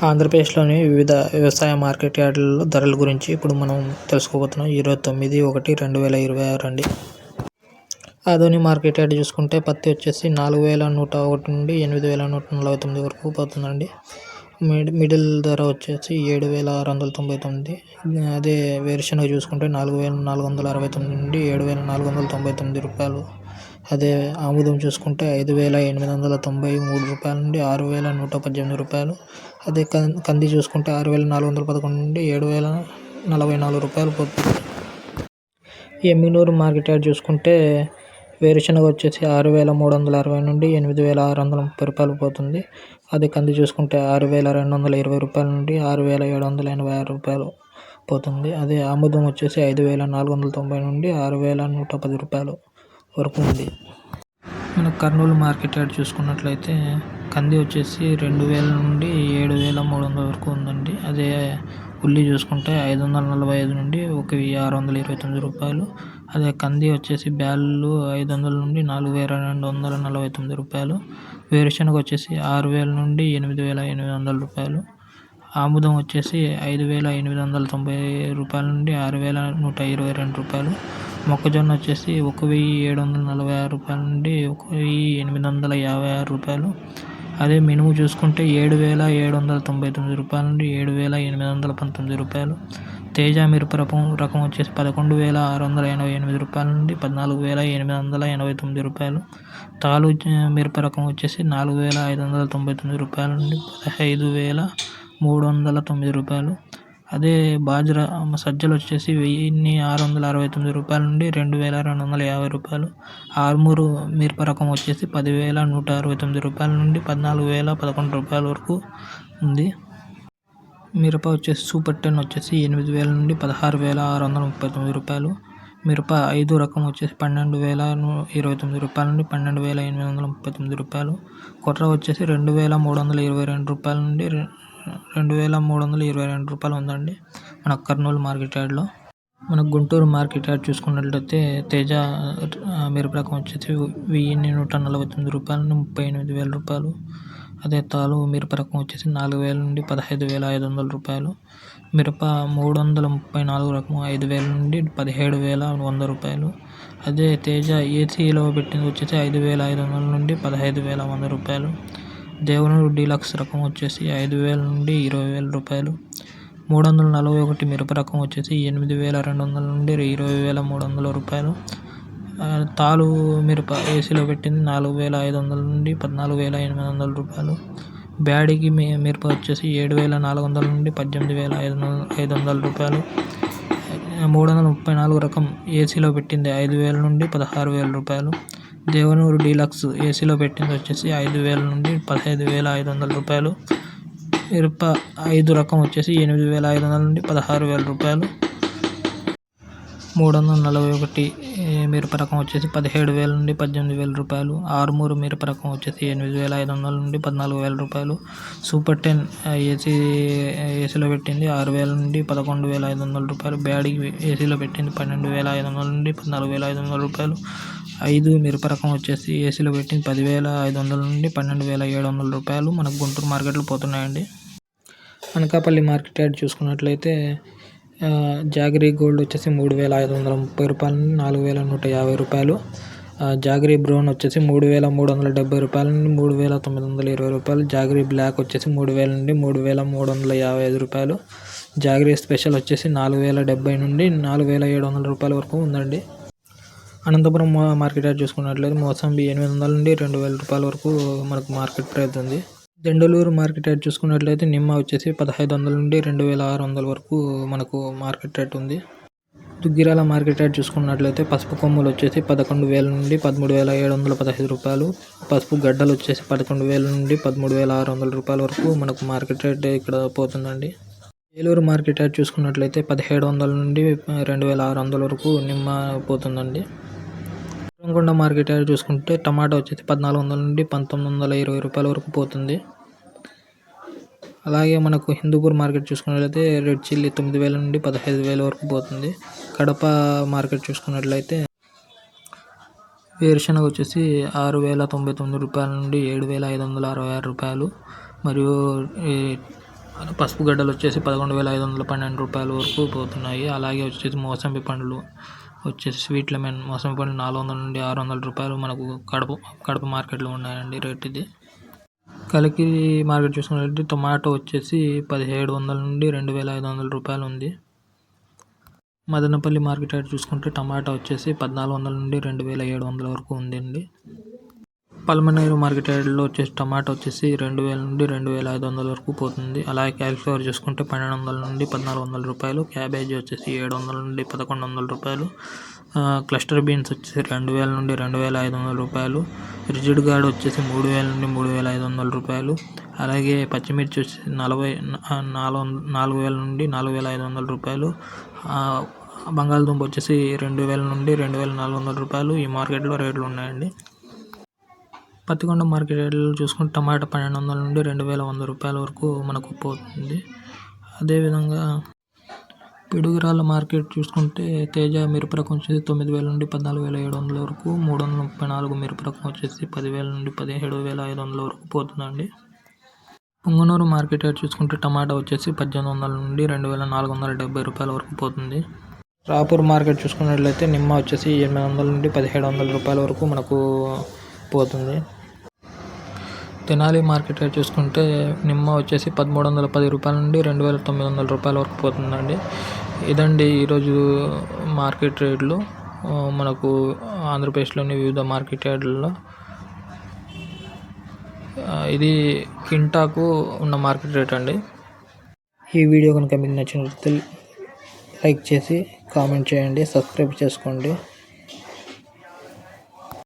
ఆంధ్రప్రదేశ్లోని వివిధ వ్యవసాయ మార్కెట్ యార్డులలో ధరల గురించి ఇప్పుడు మనం తెలుసుకోబోతున్నాం. 29/1/2026 అండి. ఆదోని మార్కెట్ యార్డ్ చూసుకుంటే పత్తి వచ్చేసి 4,101 నుండి 8,149 వరకు పోతుందండి. మిడిల్ ధర వచ్చేసి 7,699. అదే వేరుశనగ చూసుకుంటే 4,469 నుండి 7,499 రూపాయలు. అదే ఆముదం చూసుకుంటే 5,893 రూపాయల నుండి 6,118 రూపాయలు. అదే కంది చూసుకుంటే 6,411 నుండి 7,044 రూపాయలు పోతుంది. ఎమ్మిగనూరు మార్కెట్ యార్డ్ చూసుకుంటే వేరుశనగ వచ్చేసి 6,360 నుండి 8,630 రూపాయలు పోతుంది. అదే కంది చూసుకుంటే 6,220 రూపాయల నుండి 6,786 రూపాయలు పోతుంది. అదే ఆముదం వచ్చేసి 5,490 నుండి 6,110 రూపాయలు వరకు ఉంది. మన కర్నూలు మార్కెట్ యార్డ్ చూసుకున్నట్లయితే కంది వచ్చేసి 2,000 నుండి 7,300 వరకు ఉందండి. అదే ఉల్లి చూసుకుంటే 545 నుండి 1,629 రూపాయలు. అదే కంది వచ్చేసి బ్యాళ్ళు 500 నుండి 4,249 రూపాయలు. వేరుశనగ వచ్చేసి 6,000 నుండి 8,800 రూపాయలు. ఆముదం వచ్చేసి 5,890 రూపాయల నుండి 6,122 రూపాయలు. మొక్కజొన్న వచ్చేసి 1,746 రూపాయల నుండి 1,856 రూపాయలు. అదే మినుము చూసుకుంటే 7,799 రూపాయల నుండి 7,819 రూపాయలు. తేజ మిరప రకం వచ్చేసి 11,688 రూపాయల నుండి 14,889 రూపాయలు. తాలు మిరప రకం వచ్చేసి 4,599 రూపాయల నుండి 15,309 రూపాయలు. అదే బాజ్రా సజ్జలు వచ్చేసి 1,669 రూపాయల నుండి 2,250 రూపాయలు. ఆర్మూరు మిరప రకం వచ్చేసి 10,169 రూపాయల నుండి 14,011 రూపాయల వరకు ఉంది. మిరప వచ్చేసి సూపర్ 10 వచ్చేసి 8,000 నుండి 16,639 రూపాయలు. మిరప 5 రకం వచ్చేసి 12,029 రూపాయల నుండి 12,839 రూపాయలు. కొర్ర వచ్చేసి 2,322 రూపాయల నుండి 2,322 రూపాయలు ఉందండి మన కర్నూలు మార్కెట్ యార్డ్లో. మన గుంటూరు మార్కెట్ యార్డ్ చూసుకున్నట్లయితే తేజ మిరప రకం వచ్చేసి 1,149 రూపాయల నుండి 38,000 రూపాయలు. అదే తాలు మిరప రకం వచ్చేసి 4,000 నుండి 15,500 రూపాయలు. మిరప 334 రకం 5,000 నుండి 17,100 రూపాయలు. అదే తేజ ఏసీలో పెట్టింది వచ్చేసి 5,500 నుండి 15,100 రూపాయలు. దేవనూరు డీలక్స్ రకం వచ్చేసి 5,000 నుండి 20,000 రూపాయలు. 341 మిరప రకం వచ్చేసి 8,200 నుండి 20,300 రూపాయలు. తాలు మిరప ఏసీలో పెట్టింది 4,500 నుండి 14,800 రూపాయలు. బ్యాడిగి మిరప వచ్చేసి 7,400 నుండి 18,500 రూపాయలు. 334 రకం ఏసీలో పెట్టింది 5,000 నుండి 16,000 రూపాయలు. దేవనూరు డీలక్స్ ఏసీలో పెట్టింది వచ్చేసి 5,000 నుండి 15,500 రూపాయలు. మిరప 5 రకం వచ్చేసి 8,500 నుండి 16,000 రూపాయలు. 341 మిరప రకం వచ్చేసి 17,000 నుండి 18,000 రూపాయలు. ఆర్మూరు మిరప రకం వచ్చేసి 8,500 నుండి 14,000 రూపాయలు. సూపర్ 10 ఏసీలో పెట్టింది 6,000 నుండి 11,500 రూపాయలు. బ్యాడిగి ఏసీలో పెట్టింది 12,500 నుండి 14,500 రూపాయలు. 5 మిరప రకం వచ్చేసి ఏసీలో పెట్టింది 10,500 నుండి 12,700 రూపాయలు మనకు గుంటూరు మార్కెట్లో పోతున్నాయండి. అనకాపల్లి మార్కెట్ యార్డ్ చూసుకున్నట్లయితే జాగరీ గోల్డ్ వచ్చేసి 3,530 రూపాయల నుండి 4,150 రూపాయలు. జాగరీ బ్రౌన్ వచ్చేసి 3,370 రూపాయల నుండి 3,920 రూపాయలు. జాగరీ బ్లాక్ వచ్చేసి 3,000 నుండి 3,355 రూపాయలు. జాగరీ స్పెషల్ వచ్చేసి 4,070 నుండి 4,700 రూపాయల వరకు ఉందండి. అనంతపురం మార్కెట్ యార్డ్ చూసుకున్నట్లయితే మోసంబి 800 నుండి 2,000 రూపాయల వరకు మనకు మార్కెట్ ప్రైస్ ఉంది. దెండలూరు మార్కెట్ యార్డ్ చూసుకున్నట్లయితే నిమ్మ వచ్చేసి 1,500 నుండి 2,600 వరకు మనకు మార్కెట్ రేట్ ఉంది. దుగ్గిరాల మార్కెట్ యార్డ్ చూసుకున్నట్లయితే పసుపు కొమ్ములు వచ్చేసి 11,000 నుండి 13,715 రూపాయలు. పసుపు గడ్డలు వచ్చేసి 11,000 నుండి 13,600 రూపాయల వరకు మనకు మార్కెట్ రేట్ ఇక్కడ పోతుందండి. ఏలూరు మార్కెట్ యార్డ్ చూసుకున్నట్లయితే 1,700 నుండి 2,600 వరకు నిమ్మ పోతుందండి. గుంటకొండ మార్కెట్ యార్డ్ చూసుకుంటే టమాటా వచ్చేసి 1,400 నుండి 1,920 రూపాయల వరకు పోతుంది. అలాగే మనకు హిందూపూర్ మార్కెట్ చూసుకున్నట్లయితే రెడ్ చిల్లీ 9,000 నుండి 15,000 వరకు పోతుంది. కడప మార్కెట్ చూసుకున్నట్లయితే వేరుశనగ వచ్చేసి 6,099 రూపాయల నుండి 7,566 రూపాయలు. మరియు పసుపు గడ్డలు వచ్చేసి 11,512 రూపాయల వరకు పోతున్నాయి. అలాగే వచ్చేసి మోసంబి పండ్లు వచ్చేసి స్వీట్ లెమన్ మోసంబి పండ్లు 400 నుండి 600 రూపాయలు మనకు కడప మార్కెట్లో ఉన్నాయండి రేట్ ఇది. కలికిరి మార్కెట్ చూసుకున్నట్లయితే టొమాటో వచ్చేసి 1,700 నుండి 2,500 రూపాయలు ఉంది. మదనపల్లి మార్కెట్ రేట్ చూసుకుంటే టమాటా వచ్చేసి 1,400 నుండి 2,700 వరకు ఉందండి. పల్మనేరు మార్కెట్ రేట్లో వచ్చేసి టమాటా వచ్చేసి 2,000 నుండి 2,500 వరకు పోతుంది. అలాగే క్యాలీఫ్లవర్ చూసుకుంటే 1,200 నుండి 1,400 రూపాయలు. క్యాబేజీ వచ్చేసి 700 నుండి 1,100 రూపాయలు. క్లస్టర్ బీన్స్ వచ్చేసి 2,000 నుండి 2,500 రూపాయలు. రిజిడ్ గార్డ్ వచ్చేసి 3,000 నుండి 3,500 రూపాయలు. అలాగే పచ్చిమిర్చి వచ్చేసి 4,000 నుండి 4,500 రూపాయలు. బంగాళదుంప వచ్చేసి 2,000 నుండి 2,400 రూపాయలు. ఈ మార్కెట్లో రేట్లు ఉన్నాయండి. పత్తికొండ మార్కెట్ రేట్లు చూసుకుంటే టమాటా 1,200 నుండి 2,100 రూపాయల వరకు మనకు పోతుంది. అదేవిధంగా పిడుగురాళ్ళ మార్కెట్ చూసుకుంటే తేజ మిరప రకం వచ్చేసి 9,000 నుండి 14,700 వరకు. 334 మిరప రకం వచ్చేసి 10,000 నుండి 17,500 వరకు పోతుందండి. పుంగనూరు మార్కెట్ రేట్ చూసుకుంటే టమాటా వచ్చేసి 1,800 నుండి 2,470 రూపాయల వరకు పోతుంది. రాపూర్ మార్కెట్ చూసుకున్నట్లయితే నిమ్మ వచ్చేసి 800 నుండి 1,700 రూపాయల వరకు మనకు పోతుంది. తెనాలి మార్కెట్ రేట్ చూసుకుంటే నిమ్మ వచ్చేసి 1,310 రూపాయల నుండి 2,900 రూపాయల వరకు పోతుందండి. ఇదండి ఈరోజు మార్కెట్ రేట్లు మనకు ఆంధ్రప్రదేశ్లోని వివిధ మార్కెట్ యార్డులలో. ఇది కింటాకు ఉన్న మార్కెట్ రేట్ అండి. ఈ వీడియో కనుక మీకు నచ్చినట్లయితే లైక్ చేసి కామెంట్ చేయండి, సబ్స్క్రైబ్ చేసుకోండి.